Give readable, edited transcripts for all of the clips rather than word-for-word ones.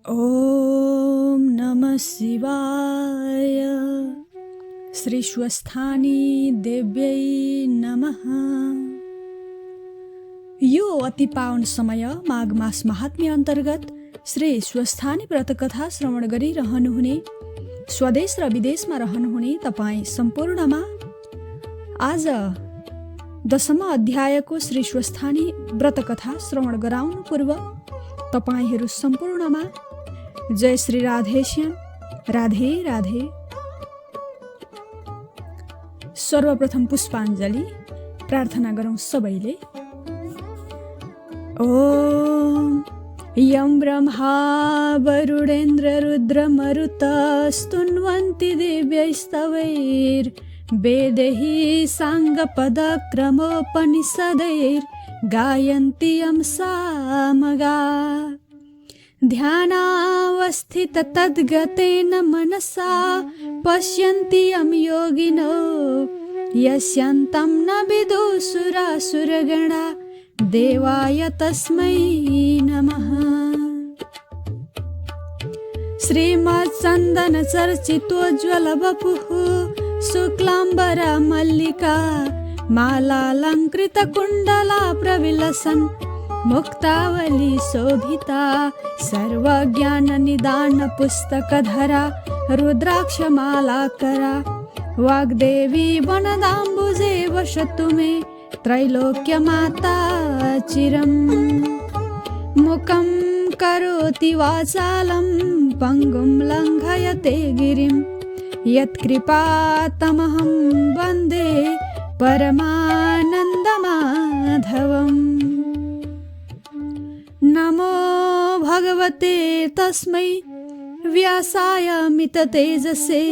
ओम नमः शिवाय। श्री स्वस्थानी देव्यै नमः। यो अति पावन समय माघ मास महात्म्य अन्तर्गत श्री स्वस्थानी व्रतकथा श्रवण गरिरहनुहुने स्वदेश र विदेशमा रहनुहुने तपाईँ सम्पूर्णमा आज 10औं अध्यायको श्री स्वस्थानी व्रतकथा श्रवण गराउनु पूर्व तपाईहरू सम्पूर्णमा जय श्री राधेश्याम, राधे राधे। सर्वप्रथम पुष्पाञ्जली प्रार्थना गरौँ सबैले। ओम यं ब्रह्मा वरुणेन्द्र रुद्र मरुतस्तुन्वन्ति दिव्यैस्तवैर् वेदैः साङ्गपदक्रमोपनिषदैर् गायन्ति यं सामगा ध्यानावस्थित तद्गतेन मनसा पश्यन्ति यं योगिनो यस्यान्तं न विदुषुरासुरगणा देवाय तस्मै नमः। श्रीमत्चन्दन चर्चितोज्ज्वल वपुः शुक्लाम्बरा मल्लिका मालालङ्कृत कुण्डला प्रविलसन् मुक्तावली शोभिता सर्वज्ञान निदान पुस्तकधरा रुद्राक्षमालाकरा वाग्देवी वनदाम्बुजे वसतु मे त्रैलोक्यमाता चिरम्। मुखं करोति वाचालं पङ्गुं लङ्घयते गिरिं यत्कृपातमहं वन्दे परमानन्दमाधवम्। नमो भगवते तस्मै व्यासाय मिततेजसे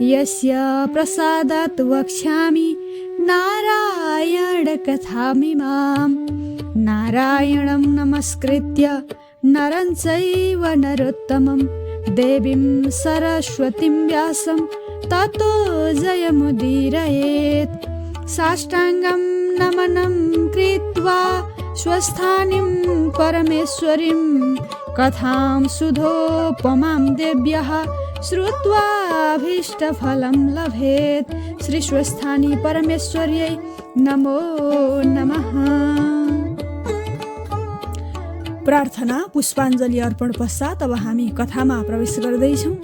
यस्य प्रसादात् वक्ष्यामि नारायणकथामिमाम्। नारायणं नमस्कृत्य नरं चैव नरोत्तमं देवीं सरस्वतीं व्यासं ततो जयमुदीरयेत्। साष्टाङ्गं नमनं कृत्वा स्वस्थानीं परमेश्वरीं कथां सुधोपमां देव्यः श्रुत्वाभीष्टफलं लभेत्। श्री स्वस्थानी परमेश्वर्यै नमो नमः। प्रार्थना पुष्पाञ्जली अर्पण पश्चात अब हामी कथामा प्रवेश गर्दैछौँ।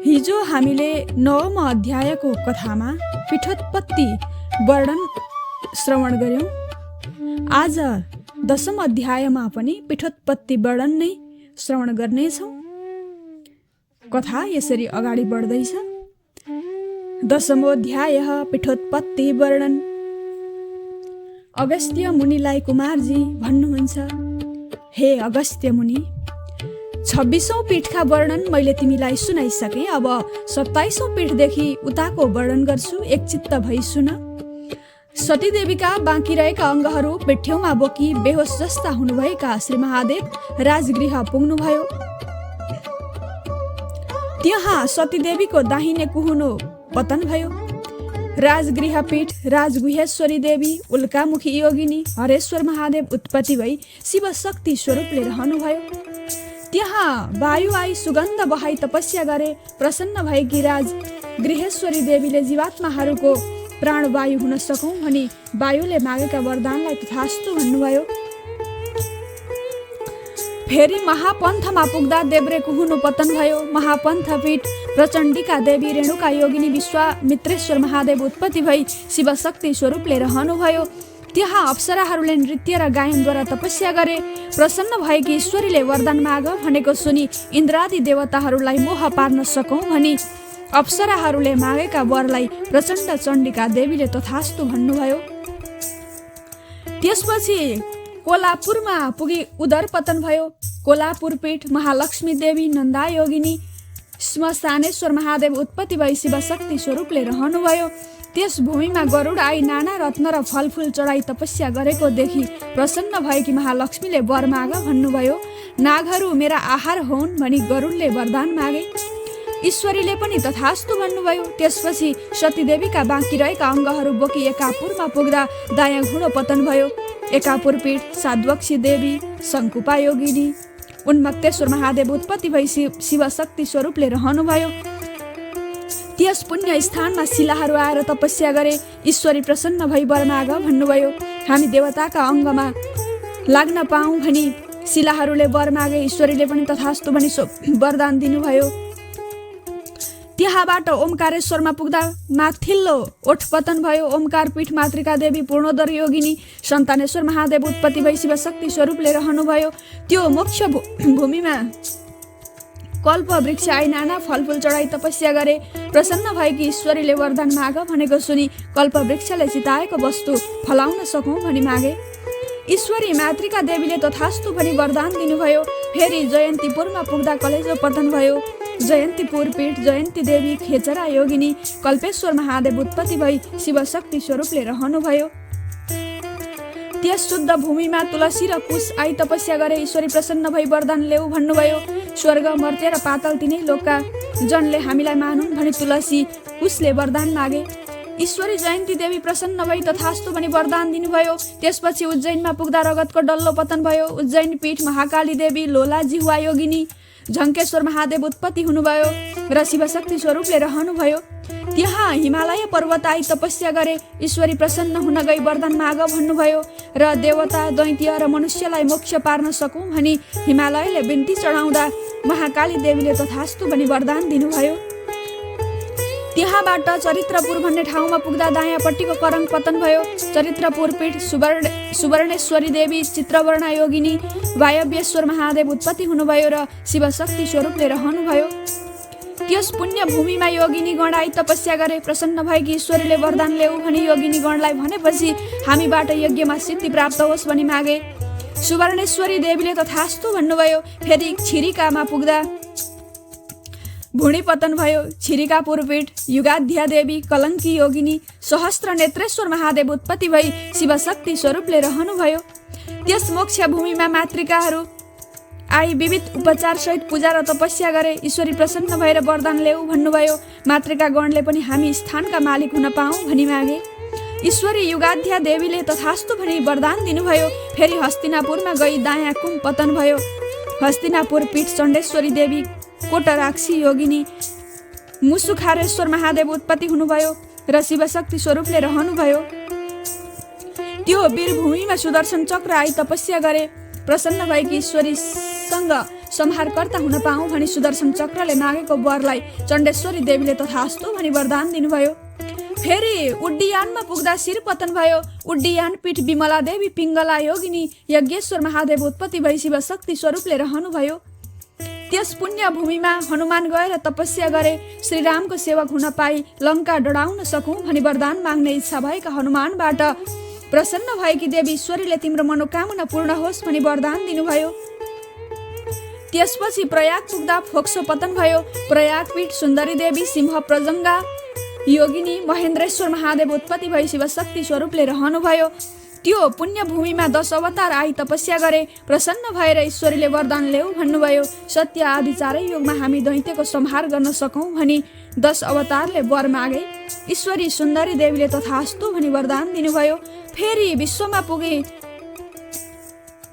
हिजो हामीले 9औं अध्यायको कथामा पीठोत्पत्ति वर्णन श्रवण गर्यौं। आज 10औं अध्यायमा पनि पीठोत्पत्ति वर्णन नै श्रवण गर्नेछौँ। कथा यसरी अगाडि बढ्दैछ। 10औं अध्याय पीठोत्पत्ति वर्णन। अगस्त्य मुनिलाई कुमारजी भन्नुहुन्छ, हे अगस्त्य मुनि, 26औं पीठका वर्णन मैले तिमीलाई सुनाइसकेँ। अब 27औं पीठदेखि उताको वर्णन गर्छु, एकचित्त भई सुन। सतीदेवीका बाँकी रहेका अङ्गहरू पिठ्यौमा बोकी बेहोस जस्ता हुनुभएका श्री महादेव राजगृह पुग्नुभयो। त्यहाँ सतीदेवीको दाहिने कुहुनो पतन भयो। राजगृह पीठ राजगुहेश्वरी देवी, उल्कामुखी योगिनी हरेश्वर महादेव उत्पत्ति भई शिव शक्ति स्वरूपले रहनुभयो। त्यहाँ वायु आई सुगन्ध बहाई तपस्या गरे। प्रसन्न भएकी राज गृहेश्वरी देवीले जीवात्माहरूको प्राणवायु हुन सकौँ भनी वायुले मागेका वरदानलाई तथास्तु भन्नुभयो। फेरि महापन्थमा पुग्दा देब्रे कुहुनो पतन भयो। महापन्थ पीठ प्रचण्डिका देवी रेणुका योगिनी विश्वामित्रेश्वर महादेव उत्पत्ति भई शिवशक्ति स्वरूपले रहनुभयो। त्यहाँ अप्सराहरूले नृत्य र गायनद्वारा तपस्या गरे। प्रसन्न भएकी ईश्वरीले वरदान माग भनेको सुनि इन्द्रादि देवताहरूलाई मोह पार्न सकौँ भनी अप्सराहरूले मागेका वरलाई प्रचण्ड चण्डिका देवीले तथास्तु भन्नुभयो। त्यसपछि कोलापुरमा पुगी उदर पतन भयो। कोलापुर पीठ महालक्ष्मी देवी नन्दा योगिनी श्मशानेश्वर महादेव उत्पत्ति भई शिवशक्ति स्वरूपले रहनुभयो। त्यस भूमिमा गरुड आई नाना रत्न र फलफुल चढाई तपस्या गरेको देखि प्रसन्न भएकी महालक्ष्मीले वर माग भन्नुभयो। नागहरू मेरा आहार होन् भनी गरुडले वरदान मागे। ईश्वरीले पनि तथास्तु भन्नुभयो। त्यसपछि सतीदेवीका बाँकी रहेका अङ्गहरू बोकी एकापुरमा पुग्दा दायाँ घुँडो पतन भयो। एकापुर पीठ साध्वक्षी देवी, शङ्कुपा योगिनी, उन्मत्तेश्वर महादेव उत्पत्ति भई शिव शक्ति स्वरूपले रहनुभयो। त्यस पुण्य स्थानमा शिलाहरू आएर तपस्या गरे। ईश्वरी प्रसन्न भई वर माग भन्नुभयो। हामी देवताका अङ्गमा लाग्न पाऊँ भनी शिलाहरूले वर मागे। ईश्वरीले पनि तथास्तु भनी वरदान दिनुभयो। त्यहाँबाट ओमकारेश्वरमा पुग्दा माथिल्लो ओठ पतन भयो। ओमकार पीठ मातृका देवी पूर्णोदर योगिनी सन्तानेश्वर महादेव उत्पत्ति भई शिव शक्ति स्वरूपले रहनुभयो। त्यो मोक्ष भूमिमा कल्प वृक्ष आई नाना फलफुल चढाई तपस्या गरे। प्रसन्न भएकी ईश्वरीले वरदान माग भनेको सुनि कल्प वृक्षले चिताएको वस्तु फलाउन सकौँ भनी मागे। ईश्वरी मातृका देवीले तथास्तु भनी वरदान दिनुभयो। फेरि जयन्तीपुरमा पुग्दा कलेजो पतन भयो। जयन्तीपुर पीठ जयन्ती देवी खेचरा योगिनी कल्पेश्वर महादेव उत्पत्ति भई शिव शक्ति स्वरूपले रहनुभयो। त्यस शुद्ध भूमिमा तुलसी र कुश आई तपस्या गरे। ईश्वरी प्रसन्न भई वरदान ल्याऊ भन्नुभयो। स्वर्ग मर्त्य र पाताल तिनै लोकका जनले हामीलाई मानुन् भनी तुलसी कुशले वरदान मागे। ईश्वरी जयन्ती देवी प्रसन्न भई तथास्तु भनी वरदान दिनुभयो। त्यसपछि उज्जैनमा पुग्दा रगतको डल्लो पतन भयो। उज्जैन पीठ महाकाली देवी लोला जिह्वा योगिनी झङ्केश्वर महादेव उत्पत्ति हुनुभयो र शिवशक्ति स्वरूपले रहनुभयो। त्यहाँ हिमालय पर्वत आई तपस्या गरे। ईश्वरी प्रसन्न हुन गई वरदान माग भन्नुभयो र देवता दैत्य र मनुष्यलाई मोक्ष पार्न सकौँ भनी हिमालयले बिन्ती चढाउँदा महाकाली देवीले तथास्तु भनी वरदान दिनुभयो। त्यहाँबाट चरित्रपुर भन्ने ठाउँमा पुग्दा दायाँपट्टिको करङ पतन भयो। चरित्रपुर पीठ सुवर्णेश्वरी देवी चित्रवर्णा योगिनी वायव्येश्वर महादेव उत्पत्ति हुनुभयो र शिवशक्ति स्वरूपले रहनुभयो। त्यस पुण्य भूमिमा योगिनी गण आई तपस्या गरे। प्रसन्न भएकी ईश्वरीले वरदान ल्याऊ भनी योगिनी गणलाई भनेपछि हामीबाट यज्ञमा सिद्धि प्राप्त होस् भनी मागे। सुवर्णेश्वरी देवीले तथास्तु भन्नुभयो। फेरि छिरिकामा पुग्दा भुँडी पतन भयो। छिरिकापुर पीठ युगाध्या देवी कलङ्की योगिनी सहस्त्र नेत्रेश्वर महादेव उत्पत्ति भई शिवशक्ति स्वरूपले रहनुभयो। त्यस मोक्ष भूमिमा मातृकाहरू आई विविध उपचार सहित पूजा र तपस्या गरे। ईश्वरी प्रसन्न भएर वरदान ल्याऊ भन्नुभयो। मातृका गणले पनि हामी स्थानका मालिक हुन पाऊँ भनी मागे। ईश्वरी युगाध्या देवीले तथास्तु भनी वरदान दिनुभयो। फेरि हस्तिनापुरमा गई दायाँ कुम पतन भयो। हस्तिनापुर पीठ चण्डेश्वरी देवी कोटराक्षी योगिनी मुसुखारेश्वर महादेव उत्पत्ति हुनुभयो र शिवशक्ति स्वरूपले रहनुभयो। त्यो वीरभूमिमा सुदर्शन चक्र आई तपस्या गरे। प्रसन्न भएकी ईश्वरीसँग संहारकर्ता हुन पाऊँ भनी सुदर्शन चक्रले मागेको वरलाई चण्डेश्वरी देवीले तथास्तु भनी वरदान दिनुभयो। फेरि उड्डीयानमा पुग्दा शिर पतन भयो। उड्डीयान पीठ विमला देवी पिङ्गला योगिनी यज्ञेश्वर महादेव उत्पत्ति भई शिवशक्ति स्वरूपले रहनुभयो। त्यस पुण्य भूमिमा हनुमान गएर तपस्या गरे। श्रीरामको सेवक हुन पाई लङ्का डढाउन सकौँ भनी वरदान माग्ने इच्छा भएका हनुमानबाट प्रसन्न भएकी देवी ईश्वरीले तिम्रो मनोकामना पूर्ण होस् भनी वरदान दिनुभयो। त्यसपछि प्रयाग पुग्दा फोक्सो पतन भयो। प्रयाग पीठ सुन्दरी देवी सिंह प्रजङ्गा योगिनी महेन्द्रेश्वर महादेव उत्पत्ति भई शिवशक्ति स्वरूपले रहनुभयो। त्यो पुण्य भूमिमा 10 अवतार आई तपस्या गरे। प्रसन्न भएर ईश्वरीले वरदान ल्याऊ भन्नुभयो। सत्य आदि चारै युगमा हामी दैत्यको संहार गर्न सकौँ भनी 10 अवतारले वर मागे। ईश्वरी सुन्दरी देवीले तथास्तु भनी वरदान दिनुभयो। फेरि विश्वमा पुगे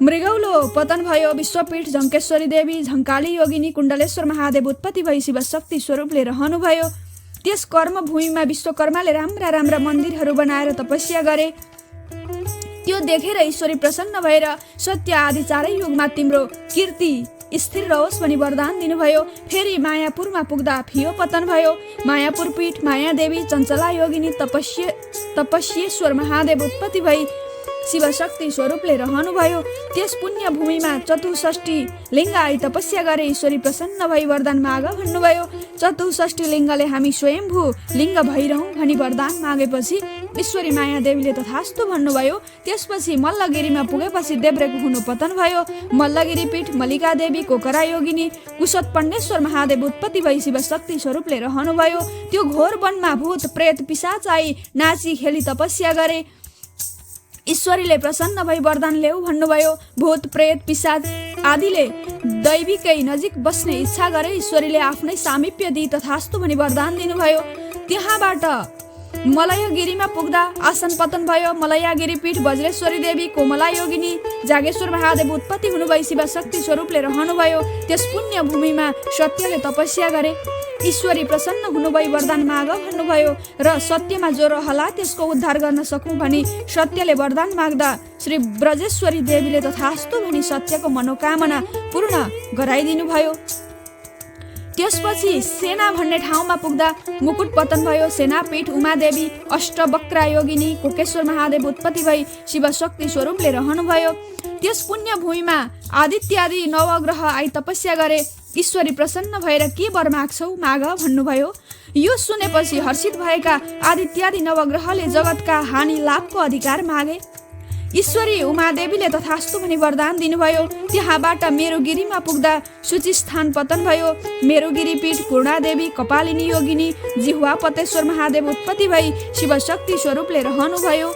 मृगौलो पतन भयो। विश्वपीठ झङ्केश्वरी देवी झङ्काली योगिनी कुण्डलेश्वर महादेव उत्पत्ति भई शिवशक्ति स्वरूपले रहनुभयो। त्यस कर्म भूमिमा विश्वकर्माले राम्रा राम्रा मन्दिरहरू बनाएर तपस्या गरे। त्यो देखेर ईश्वरी प्रसन्न भएर सत्य आदि चारै युगमा तिम्रो कीर्ति स्थिर रहोस् भनी वरदान दिनुभयो। फेरि मायापुरमा पुग्दा फियो पतन भयो। मायापुर पीठ माया देवी चञ्चला योगिनी तपस्येश्वर महादेव उत्पत्ति भई शिवशक्ति स्वरूपले रहनुभयो। त्यस पुण्य भूमिमा 64 लिङ्ग आई तपस्या गरे। ईश्वरी प्रसन्न भई वरदान माग भन्नुभयो। 64 लिङ्गले हामी स्वयम्भू लिङ्ग भइरहौँ भनी वरदान मागेपछि ईश्वरी माया देवीले तथास्तु भन्नुभयो। त्यसपछि मल्लगिरीमा पुगेपछि देब्रेको हुनु पतन भयो। मल्लगिरी पीठ मल्लिका देवी कोकरा योगिनी कुशोत्पन्नेश्वर महादेव उत्पत्ति भई शिवशक्ति स्वरूपले रहनुभयो। त्यो घोर वनमा भूत प्रेत पिशाच आई नाची खेली तपस्या गरे। ईश्वरीले प्रसन्न भई वरदान ल्याऊ भन्नुभयो। भूत प्रेत पिशाच आदिले दैविकै नजिक बस्ने इच्छा गरे। ईश्वरीले आफ्नै सामिप्य दिई तथास्तु भनी वरदान दिनुभयो। त्यहाँबाट मलयगिरीमा पुग्दा आसन पतन भयो। मलयागिरी पीठ वज्रेश्वरी देवी कोमला योगिनी जागेश्वर महादेव उत्पत्ति हुनुभई शिव शक्ति स्वरूपले रहनुभयो। त्यस पुण्य भूमिमा सत्यले तपस्या गरे। ईश्वरी प्रसन्न हुनुभई वरदान माग भन्नुभयो र सत्यमा जो रहला त्यसको उद्धार गर्न सकौँ भनी सत्यले वरदान माग्दा श्री ब्रजेश्वरी देवीले तथास्तु भनी सत्यको मनोकामना पूर्ण गराइदिनु भयो। त्यसपछि सेना भन्ने ठाउँमा पुग्दा मुकुट पतन भयो। सेनापीठ उमादेवी अष्टवक्रा योगिनी कोकेश्वर महादेव उत्पत्ति भई शिव शक्ति स्वरूपले रहनुभयो। त्यस पुण्य भूमिमा आदित्यादि नवग्रह आई तपस्या गरे। ईश्वरी प्रसन्न भएर के वर माग्छौ माग भन्नुभयो। यो सुनेपछि हर्षित भएका आदित्यादि नवग्रहले जगतका हानि लाभको अधिकार मागे। ईश्वरी उमादेवीले तथास्तु भनी वरदान दिनुभयो। त्यहाँबाट मेरुगिरीमा पुग्दा सूची स्थान पतन भयो। मेरुगिरी पीठ पूर्णादेवी कपालिनी योगिनी जिह्वा पतेश्वर महादेव उत्पत्ति भई शिव शक्ति स्वरूपले रहनुभयो।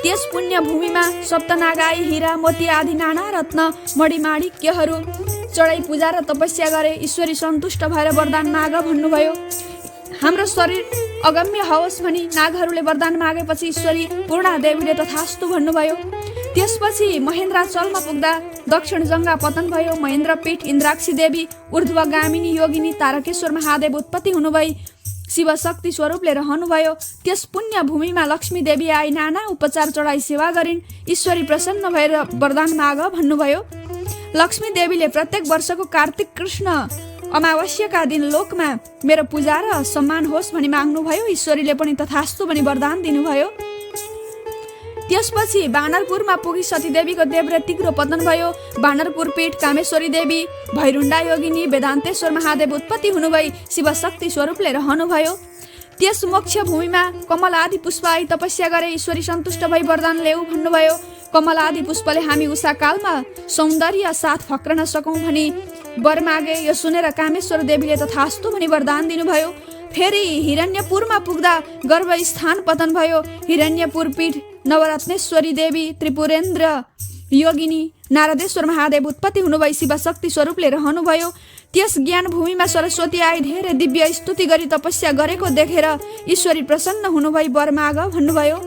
त्यस पुण्य भूमिमा सप्तनागाई हीरा मोती आदि नाना रत्न मणिमाणिक्यहरू चढाई पूजा र तपस्या गरे। ईश्वरी सन्तुष्ट भएर वरदान माग भन्नुभयो। हाम्रो शरीर अगम्य होस् भनी नागहरूले वरदान मागेपछि ईश्वरी पूर्णादेवीले तथास्तु भन्नुभयो। त्यसपछि महेन्द्राचलमा पुग्दा दक्षिण जङ्गा पतन भयो। महेन्द्र पीठ इन्द्राक्षी देवी ऊर्ध्वगामिनी योगिनी तारकेश्वर महादेव उत्पत्ति हुनुभई शिव शक्ति स्वरूपले रहनुभयो। त्यस पुण्य भूमिमा लक्ष्मी देवी आई नाना उपचार चढाई सेवा गरिन्। ईश्वरी प्रसन्न भएर वरदान माग भन्नुभयो। लक्ष्मी देवीले प्रत्येक वर्षको कार्तिक कृष्ण अमावस्याका दिन लोकमा मेरो पूजा र सम्मान होस् भनी माग्नुभयो। ईश्वरीले पनि तथास्तु भनी वरदान दिनुभयो। त्यसपछि बानरपुरमा पुगी सतीदेवीको देव्रे तिग्रो पतन भयो। बानरपुर पीठ कामेश्वरी देवी भैरुण्डा योगिनी वेदान्तेश्वर महादेव उत्पत्ति हुनुभई शिव शक्ति स्वरूपले रहनुभयो। त्यस मोक्ष भूमिमा कमल आदि पुष्प आई तपस्या गरे। ईश्वरी सन्तुष्ट भई वरदान ल्याऊ भन्नुभयो। कमल आदि पुष्पले हामी उषाकालमा सौन्दर्य साथ फक्रन सकौँ भनी वर मागे। यो सुनेर कामेश्वर देवीले तथास्तु भनी वरदान दिनुभयो। फेरि हिरण्यपुरमा पुग्दा गर्भ स्थान पतन भयो। हिरण्यपुर पीठ नवरत्नेश्वरी देवी त्रिपुरेन्द्र योगिनी नारदेश्वर महादेव उत्पत्ति हुनुभई शिव शक्ति स्वरूपले रहनुभयो। त्यस ज्ञान भूमिमा सरस्वती आई धेरै दिव्य स्तुति गरी तपस्या गरेको देखेर ईश्वरी प्रसन्न हुनुभई वर माग भन्नुभयो।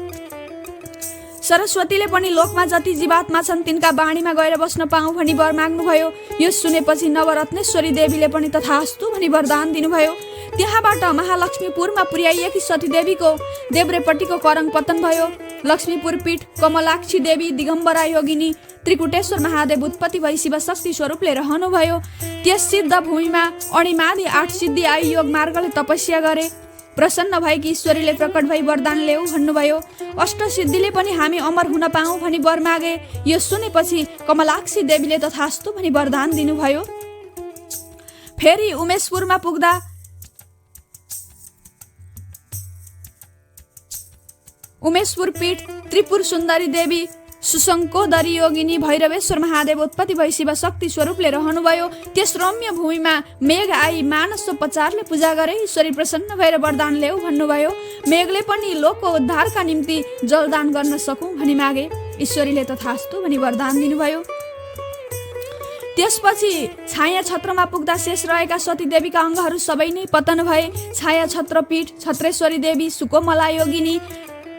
सरस्वतीले पनि लोकमा जति जीवात्मा छन् तिनका बाणीमा गएर बस्न पाऊँ भनी वर माग्नुभयो। यो सुनेपछि नवरत्नेश्वरी देवीले पनि तथास्तु भनी वरदान दिनुभयो। त्यहाँबाट महालक्ष्मीपुरमा पुर्याइएकी सतीदेवीको देब्रेपट्टिको करङ पतन भयो। लक्ष्मीपुर पीठ कमलाक्षी देवी दिगम्बरा योगिनी त्रिकुटेश्वर महादेव उत्पत्ति भई शिव शक्ति स्वरूपले रहनुभयो। त्यस सिद्ध भूमिमा अणिमादि 8 सिद्धि आई योग मार्गले तपस्या गरे। प्रसन्न भएकी ईश्वरीले प्रकट भई वरदान ल्याऊ भन्नुभयो। अष्ट सिद्धिले पनि हामी अमर हुन पाऊँ भनी वर मागे। यो सुनेपछि कमलाक्षी देवीले तथास्तु भनी वरदान दिनुभयो। फेरि उमेशपुरमा पुग्दा उमेशपुर पीठ त्रिपुर सुन्दरी देवी सुशङ्कोदरी योगिनी भैरवेश्वर महादेव उत्पत्ति भई शिव शक्ति स्वरूपले रहनुभयो। त्यस रम्य भूमिमा मेघ आई मानसोपचारले पूजा गरे। ईश्वरी प्रसन्न भएर वरदान ल्याऊ भन्नुभयो। मेघले पनि लोकको उद्धारका निम्ति जलदान गर्न सकौँ भनी मागे। ईश्वरीले तथास्तु भनी वरदान दिनुभयो। त्यसपछि छाया छत्रमा पुग्दा शेष रहेका सतीदेवीका अङ्गहरू सबै नै पतन भए। छाया छत्र पीठ छत्रेश्वरी देवी सुकोमला योगिनी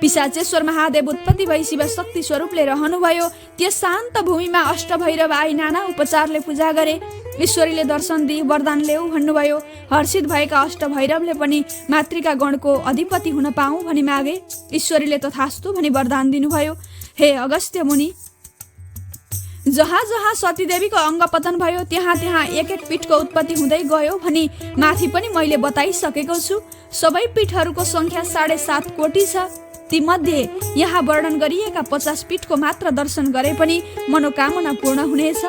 पिशाचेश्वर महादेव उत्पत्ति भई शिव शक्ति स्वरूपले रहनुभयो। त्यस शान्त भूमिमा अष्टभैरव आई नाना उपचारले पूजा गरे। ईश्वरीले दर्शन दिई वरदान ल्याऊ भन्नुभयो। हर्षित भएका अष्टभैरवले पनि मातृका गणको अधिपति हुन पाऊँ भनी मागे। ईश्वरीले तथास्तु भनी वरदान दिनुभयो। हे अगस्त्य मुनि, जहाँ जहाँ सतीदेवीको अङ्ग पतन भयो त्यहाँ त्यहाँ एक एक पीठको उत्पत्ति हुँदै गयो भनी माथि पनि मैले बताइसकेको छु। सबै पीठहरूको सङ्ख्या 7.5 कोटी छ। तीमध्ये यहाँ वर्णन गरिएका 50 पीठको मात्र दर्शन गरे पनि मनोकामना पूर्ण हुनेछ।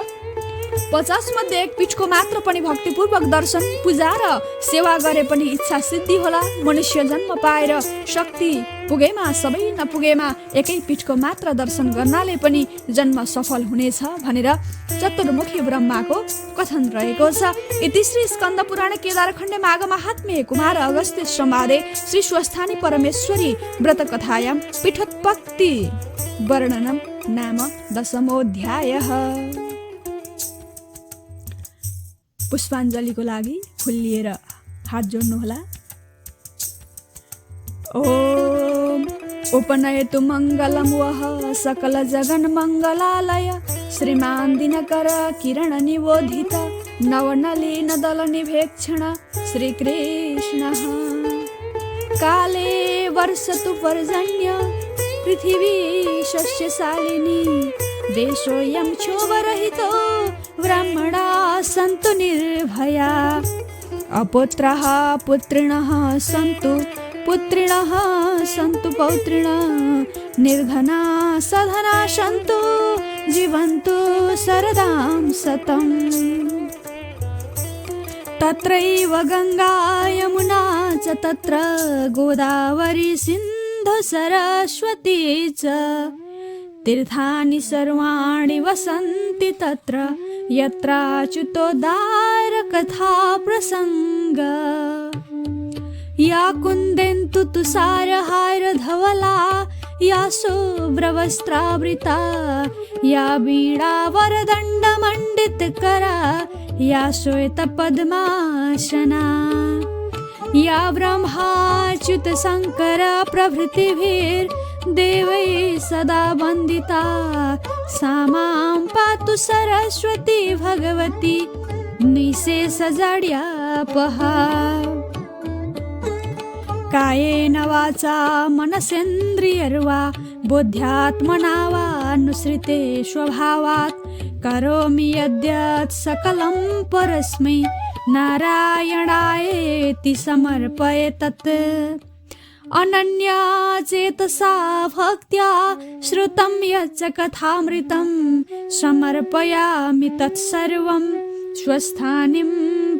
50 मध्ये एक पीठको मात्र पनि भक्तिपूर्वक दर्शन पूजा र सेवा गरे पनि इच्छा सिद्धि होला। मनुष्य जन्म पाएर शक्ति पुगेमा सबै नपुगेमा एकै पीठको मात्र दर्शन गर्नाले पनि जन्म सफल हुनेछ भनेर चतुर्मुखी ब्रह्माको कथन रहेको छ। इति श्री स्कन्द पुराण केदारखण्डे माघ महात्म्ये कुमार अगस्त्य संवादे श्री स्वस्थानी परमेश्वरी व्रत कथायां पीठोत्पत्ति वर्णनम नाम 10मोऽध्यायः। पुष्पाञ्जलीको लागि फुल लिएर हात जोड्नुहोला। ॐ उपनयतु मङ्गलं वः सकलजगन्मङ्गलालय श्रीमान् दिनकर किरणनिबोधित नवनलिनदलनिभेक्षण श्रीकृष्णः। काले वर्षतु पर्जन्य पृथिवी शस्यशालिनी देशोऽयं क्षोभरहितो ब्राह्मणा सन्तु निर्भया अपुत्रः पुत्रिणः सन्तु पुत्रिणः सन्तु पौत्रिणः निर्धना सधना सन्तु जीवन्तु शरदां शतम्। तत्रैव गङ्गा यमुना च तत्र गोदावरी सिन्धु सरस्वती च तीर्थानि सर्वाणि वसन्ति तत्र यत्राच्युतोद्धारकथा प्रसङ्ग। या कुन्देन्दु तुषारहारधवला या शुभ्रवस्त्रावृता या वीणावरदण्डमण्डितकरा या श्वेतपद्मासना या ब्रह्माच्युतशङ्कर प्रभृतिभिर्देवैः सदा वन्दिता सा मां पातु सरस्वती भगवती निःशेषजड्यापहा। कायेन वाचा मनसेन्द्रियर्वा बुद्ध्यात्मना वा अनुसृते स्वभावात् करोमि यद्यत् सकलं परस्मै नारायणायेति समर्पये तत्। अनन्या चेतसा भक्त्या श्रुतं यच्च कथामृतं समर्पयामि तत्सर्वं स्वस्थानिं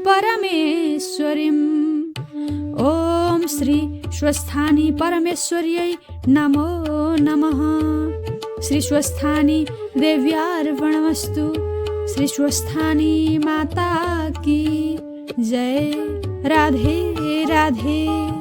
परमेश्वरीम्। ॐ श्री स्वस्थानी परमेश्वर्यै नमो नमः। श्री स्वस्थानी देव्यार्पणमस्तु। श्री स्वस्थानी माता की जय। राधे राधे।